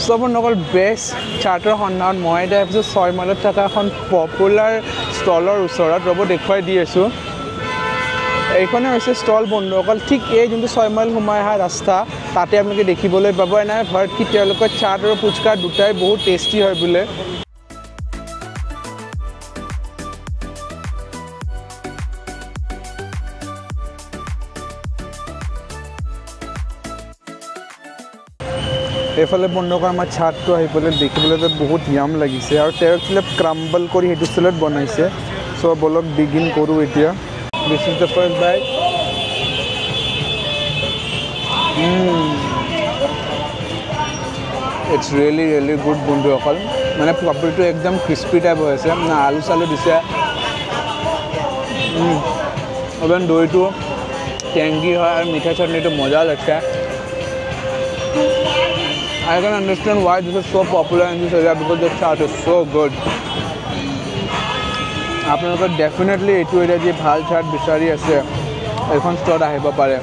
সব নকল বেষ্ট চাৰ্টৰ সন্ধানত মই এতিয়া ভাবিছোঁ 6 মাইলত থকা এখন পপুলাৰ ষ্টলৰ ওচৰত ৰ'ব দেখুৱাই দি আছোঁ এইখনে হৈছে ষ্টল বন্ধুসকল ঠিক এই যোনটো 6 মাইল সোমাই অহা ৰাস্তা তাতে আপোনালোকে দেখিবলৈ পাব এনে ঘৰত কি তেওঁলোকৰ চাট আৰু ফুচকা দুটাই বহুত টেষ্টি হয় বোলে এইফালে বন্ধুসকল আমাৰ চাটটো আহি পেলাই দেখিবলৈ বহুত ইয়াম লাগিছে আৰু তেওঁ একচুৱেলি ক্ৰাম্বল কৰি সেইটো ষ্টাইলত বনাইছে চ' বলক বিগিন কৰোঁ এতিয়া this is the first bite it's really good বন্ধুসকল মানে পাপৰিটো একদম ক্ৰিস্পি টাইপ হৈ আছে মানে আলু চালু দিছে অবেন দৈটো টেংকি হয় আৰু মিঠা চাটনিটো মজা লাগিছে I can understand why this is so popular in this area because the chaat is so good. আপোনালোকে ডেফিনেটলি এইটো এৰিয়া যে ভাল চাট বিচাৰি আছে এখন ষ্টল আহিব পাৰে